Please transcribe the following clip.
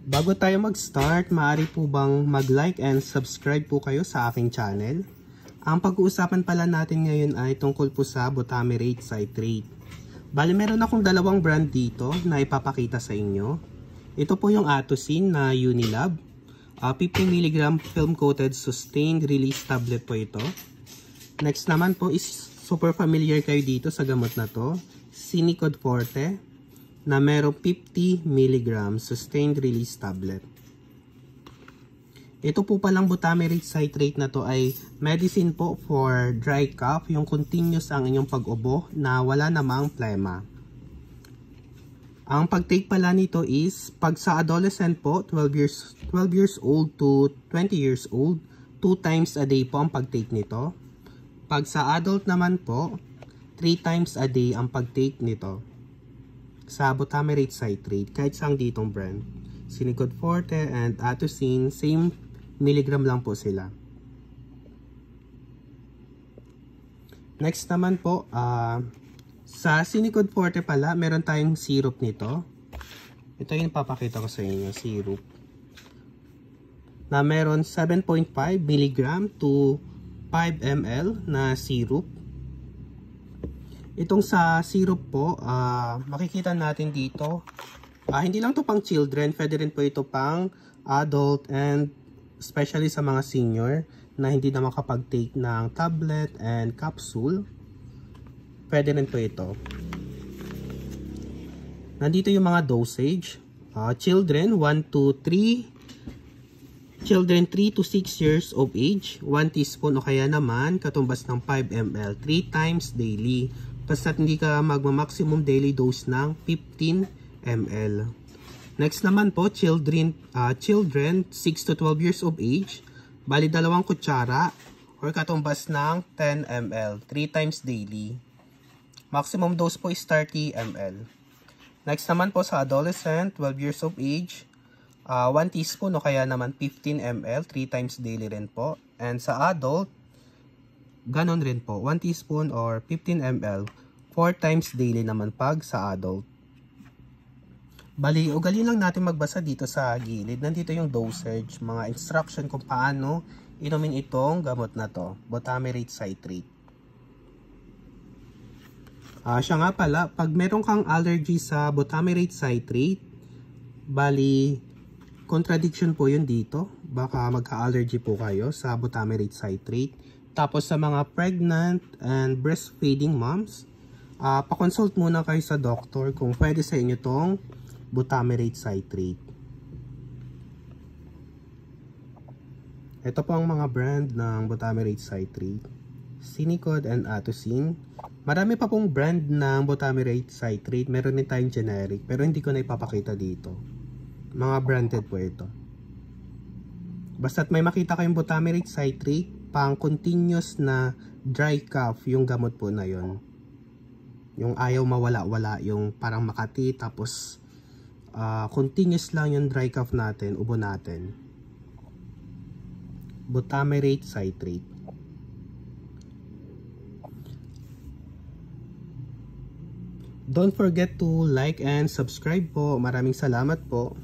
Bago tayo mag-start, maaari po bang mag-like and subscribe po kayo sa aking channel? Ang pag-uusapan pala natin ngayon ay tungkol po sa butamirate citrate. Bali, meron akong dalawang brand dito na ipapakita sa inyo. Ito po yung Atocin na Unilab. 50mg film-coated sustained release tablet po ito. Next naman po is super familiar kayo dito sa gamot na to. Sinicod Forte na merong 50mg sustained release tablet. Ito po palang butamirate citrate na to ay medicine po for dry cough, yung continuous ang inyong pag-ubo na wala namang plema. Ang pag-take pala nito is pag sa adolescent po, 12 years old to 20 years old, 2 times a day po ang pag-take nito. Pag sa adult naman po, 3 times a day ang pag-take nito. Sa butamirate citrate, kahit saan ditong brand. Sinicod Forte and Atocin, same milligram lang po sila. Next naman po, sa Sinicod Forte pala, meron tayong syrup nito. Ito yung papakita ko sa inyo, syrup. Na meron 7.5 mg to 5 ml na syrup. Itong sa syrup po, makikita natin dito, hindi lang to pang children, pwede rin po ito pang adult and especially sa mga senior na hindi na makapag-take ng tablet and capsule. Pwede rin po ito. Nandito yung mga dosage. Children 1 to 3, children 3 to 6 years of age, 1 teaspoon o kaya naman katumbas ng 5 ml, 3 times daily. Basta hindi ka magma-maximum daily dose ng 15 ml. Next naman po, children 6 to 12 years of age, bali 2 kutsara or katumbas ng 10 ml, 3 times daily. Maximum dose po is 30 ml. Next naman po sa adolescent, 12 years of age, 1 teaspoon o kaya naman 15 ml, 3 times daily rin po. And sa adult, ganon rin po, 1 teaspoon or 15 ml, 4 times daily naman pag sa adult. Bali, ugali lang natin magbasa dito sa gilid. Nandito yung dosage, mga instruction kung paano inumin itong gamot na to, butamirate citrate. Siya nga pala, pag meron kang allergy sa butamirate citrate, bali, contradiction po yun dito. Baka magka-allergy po kayo sa butamirate citrate. Tapos sa mga pregnant and breastfeeding moms, pa-consult muna kayo sa doctor kung pwede sa inyo tong butamirate citrate. Ito po ang mga brand ng butamirate citrate. Sinicod and Atocin. Marami pa pong brand ng butamirate citrate. Meron din tayong generic pero hindi ko na ipapakita dito. Mga branded po ito. Basta't may makita kayong butamirate citrate, pang continuous na dry cough yung gamot po na yon. Yung ayaw mawala-wala, yung parang Makati tapos continuous lang yung dry cough natin, ubo natin. Butamirate citrate. Don't forget to like and subscribe po. Maraming salamat po.